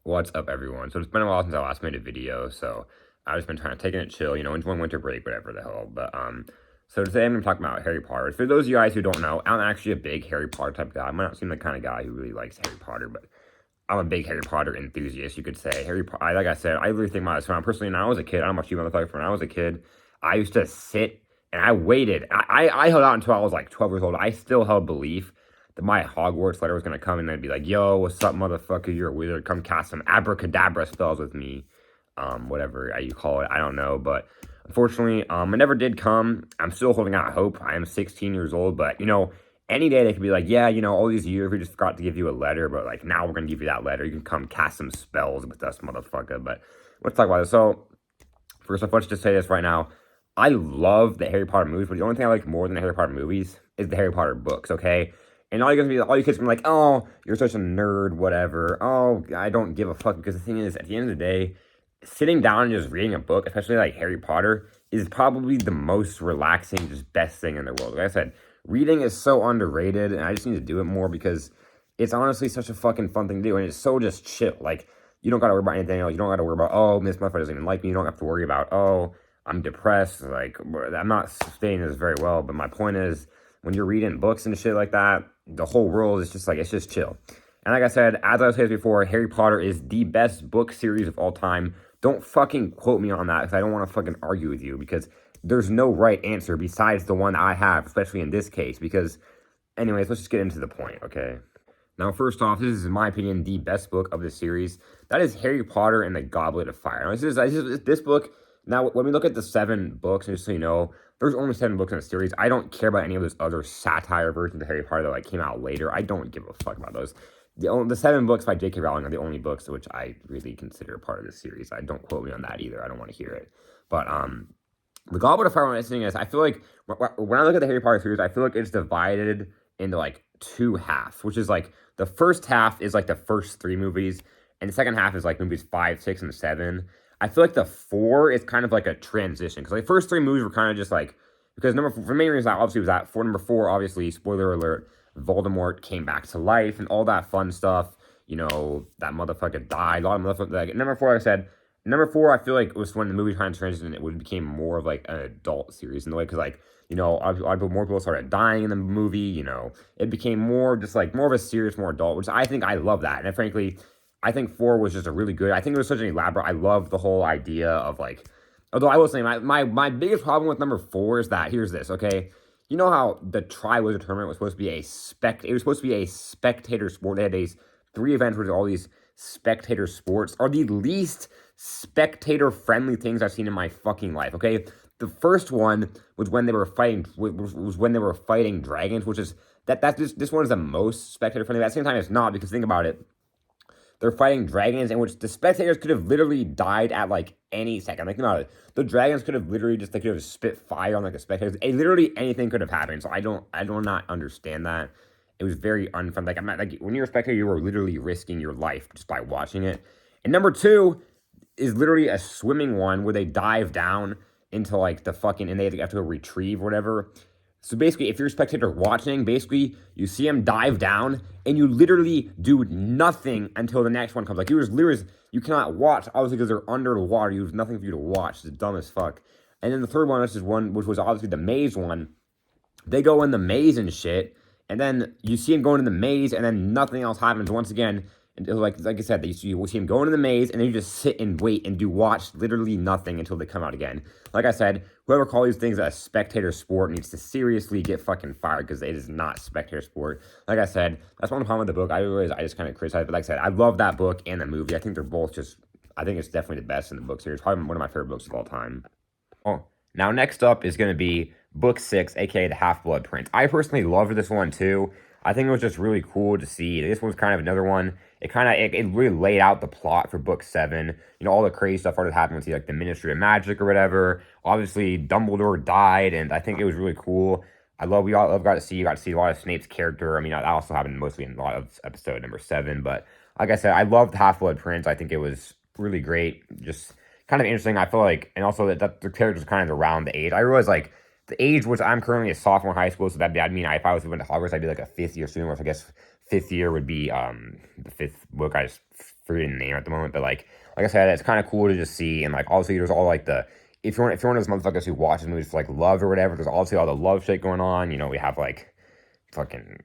What's up, everyone? So it's been a while since I last made a video, so I've just been trying to taking it chill, enjoying winter break, whatever the hell. So today I'm going to talk about Harry Potter. For those of you guys who don't know, I'm actually a big Harry Potter type guy. I might not seem the kind of guy who really likes Harry Potter, but I'm a big Harry Potter enthusiast, you could say. Like I said, I really think about this. When personally, when I was a kid, I don't know about you motherfuckers, when I was a kid, I used to sit and I waited. I held out until I was like 12 years old. I still held belief that my Hogwarts letter was going to come and they'd be like, yo, what's up, motherfucker? You're a wizard. Come cast some abracadabra spells with me. Whatever you call it. I don't know. But unfortunately, it never did come. I'm still holding out hope. I am 16 years old. But, any day they could be like, yeah, all these years we just forgot to give you a letter. But, like, now we're going to give you that letter. You can come cast some spells with us, motherfucker. But let's talk about this. So, first off, let's just say this right now. I love the Harry Potter movies, but the only thing I like more than the Harry Potter movies is the Harry Potter books, okay? And all you kids are going to be like, oh, you're such a nerd, whatever. Oh, I don't give a fuck. Because the thing is, at the end of the day, sitting down and just reading a book, especially like Harry Potter, is probably the most relaxing, just best thing in the world. Like I said, reading is so underrated, and I just need to do it more because it's honestly such a fucking fun thing to do, and it's so just chill. Like, you don't got to worry about anything else. You don't got to worry about, oh, Miss Muffet doesn't even like me. You don't have to worry about, oh, I'm depressed. Like, I'm not saying this very well, but my point is, when you're reading books and shit like that, the whole world is just like, it's just chill. And like I said, as I was saying before, Harry Potter is the best book series of all time. Don't fucking quote me on that because I don't want to fucking argue with you because there's no right answer besides the one I have, especially in this case. Because, anyways, let's just get into the point, okay? Now, first off, this is, in my opinion, the best book of the series. That is Harry Potter and the Goblet of Fire. Now, this book. Now, when we look at the 7 books, and just so you know, there's only 7 books in the series. I don't care about any of those other satire versions of Harry Potter that came out later. I don't give a fuck about those. The 7 books by J.K. Rowling are the only books which I really consider part of the series. I don't quote me on that either. I don't want to hear it. But the Goblet of Fire, what I'm saying is, I feel like when I look at the Harry Potter series, I feel like it's divided into like 2 halves, which is like the first half is like the first 3 movies, and the second half is like movies 5, 6, and 7. I feel like the 4 is kind of like a transition because like the first 3 movies were kind of just like because for main reason obviously was that for number 4, obviously spoiler alert, Voldemort came back to life and all that fun stuff. That motherfucker died. A lot of motherfuckers. Like, number 4, like I said, number 4, I feel like it was when the movie kind of transitioned. It became more of like an adult series in the way because like more people started dying in the movie. It became more just like more of a serious, more adult, which I think I love that. And frankly, I think 4 was just a really good. I think it was such an elaborate. I love the whole idea of like. Although I will say my biggest problem with number 4 is that here's this, okay? You know how the Triwizard Tournament was supposed to be it was supposed to be a spectator sport. They had these 3 events where all these spectator sports are the least spectator friendly things I've seen in my fucking life, okay? The first one was when they were fighting dragons, which is this one is the most spectator friendly. But at the same time, it's not because think about it. They're fighting dragons in which the spectators could have literally died at like any second. Like, no, the dragons could have literally just, they could have spit fire on like the spectators. Literally anything could have happened. So I do not understand that. It was very unfun. Like, I'm not, like, when you're a spectator, you were literally risking your life just by watching it. And number 2 is literally a swimming one where they dive down into like the fucking, and they have to go retrieve whatever. So basically, if you're a spectator watching, basically, you see them dive down, and you literally do nothing until the next one comes. Like, you cannot watch, obviously, because they're under the water. You have nothing for you to watch. It's dumb as fuck. And then the third one, which was obviously the maze one. They go in the maze and shit, and then you see them going in the maze, and then nothing else happens. Once again, like I said, you see him go into the maze, and then you just sit and wait and watch literally nothing until they come out again. Like I said, whoever calls these things a spectator sport needs to seriously get fucking fired because it is not spectator sport. Like I said, that's one problem with the book. I just kind of criticize, but like I said, I love that book and the movie. I think they're both I think it's definitely the best in the book series. Probably one of my favorite books of all time. Oh, now next up is going to be book 6, aka the Half-Blood Prince. I personally loved this one too. I think it was just really cool to see. This was kind of another one. It really laid out the plot for book 7. All the crazy stuff started happening with like the Ministry of Magic or whatever. Obviously, Dumbledore died, and I think it was really cool. We all got to see a lot of Snape's character. I mean, that also happened mostly in a lot of episode number 7. But like I said, I loved Half-Blood Prince. I think it was really great. Just kind of interesting. I feel like, and also that the characters kind of around the age. I realized like the age which I'm currently a sophomore in high school, so that'd mean if I went to Hogwarts, I'd be like a 5th year student, or I guess 5th year would be the 5th book. I just forgetting the name at the moment, but like I said, it's kind of cool to just see, and like also there's all like the if you're one of those motherfuckers who watches movies for like love or whatever, there's also all the love shit going on. You know, we have like fucking,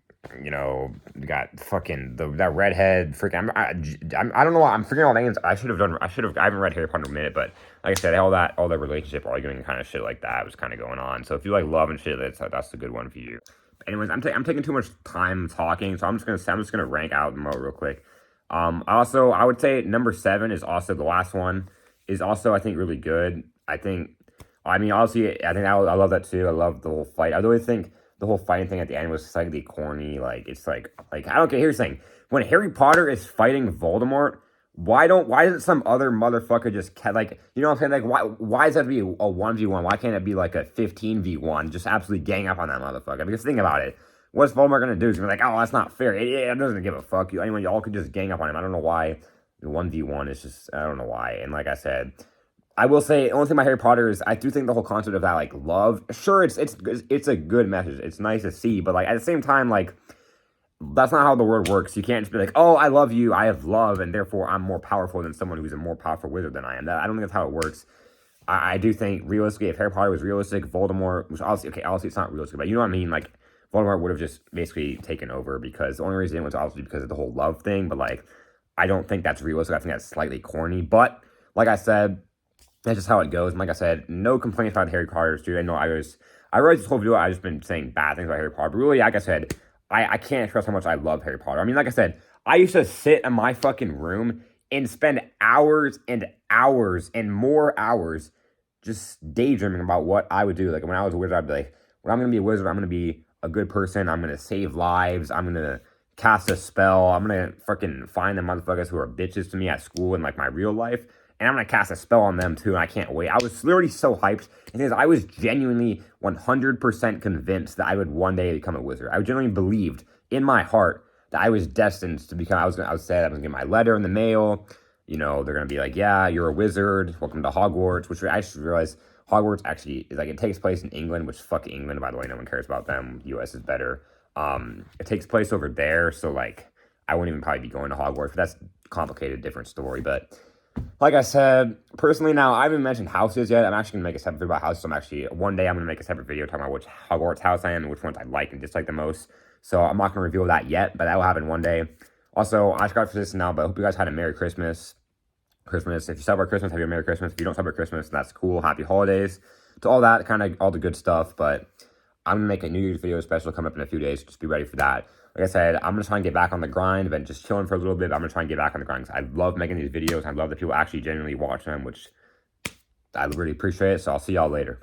you know, we got fucking that redhead freaking. I don't know why I'm forgetting all names. I haven't read Harry Potter in a minute, but like I said, all the relationship arguing kind of shit like that was kind of going on. So if you like love and shit, that's a good one for you. But anyways, I'm taking too much time talking, so I'm just gonna rank out them all real quick. Also, I would say number 7 is also the last one, is also, I think, really good. I mean, obviously, I think I love that too. I love the whole fight. I really think the whole fighting thing at the end was slightly corny. Like, it's like I don't care. Here's the thing: when Harry Potter is fighting Voldemort, why doesn't some other motherfucker just like, you know what I'm saying? Like, why does that be a 1v1? Why can't it be like a 15v1? Just absolutely gang up on that motherfucker. Because think about it. What's Voldemort gonna do? He's gonna be like, oh, that's not fair. It doesn't give a fuck. Anyone, y'all could just gang up on him. I don't know why. 1v1 is just, I don't know why. And like I said, I will say, the only thing about Harry Potter is I do think the whole concept of that, like, love, sure, it's a good message. It's nice to see, but like at the same time, like, that's not how the world works. You can't just be like, oh, I love you, I have love, and therefore I'm more powerful than someone who's a more powerful wizard than I am. I don't think that's how it works. I do think, realistically, if Harry Potter was realistic, Voldemort, which obviously it's not realistic, but you know what I mean? Like, Voldemort would have just basically taken over, because the only reason it was obviously because of the whole love thing, but like, I don't think that's realistic. I think that's slightly corny, but like I said, that's just how it goes. And like I said, no complaints about Harry Potter, dude. I know I realized this whole video I've just been saying bad things about Harry Potter, but really, like I said, I can't express how much I love Harry Potter. I mean, like I said, I used to sit in my fucking room and spend hours and hours and more hours just daydreaming about what I would do. Like, when I was a wizard, I'd be like, when I'm going to be a wizard, I'm going to be a good person. I'm going to save lives. I'm going to cast a spell. I'm going to fucking find the motherfuckers who are bitches to me at school in, like, my real life. And I'm going to cast a spell on them, too, and I can't wait. I was literally so hyped. And I was genuinely 100% convinced that I would one day become a wizard. I genuinely believed in my heart that I was destined to become, I was going to get my letter in the mail. You know, they're going to be like, yeah, you're a wizard. Welcome to Hogwarts, which I just realized Hogwarts actually is like, it takes place in England, which fuck England, by the way. No one cares about them. US is better. It takes place over there, so like, I wouldn't even probably be going to Hogwarts, but that's a complicated, different story. But like I said, personally now, I haven't mentioned houses yet. I'm actually going to make a separate video about houses. One day I'm going to make a separate video talking about which Hogwarts house I am and which ones I like and dislike the most. So I'm not going to reveal that yet, but that will happen one day. Also, I forgot for this now, but I hope you guys had a Merry Christmas. If you celebrate Christmas, have a Merry Christmas. If you don't celebrate Christmas, that's cool. Happy holidays. To all that, kind of all the good stuff. But I'm going to make a New Year's video special coming up in a few days. Just be ready for that. Like I said, I'm going to try and get back on the grind. I've been just chilling for a little bit, but I'm going to try and get back on the grind. I love making these videos. I love that people actually genuinely watch them, which I really appreciate it. So I'll see y'all later.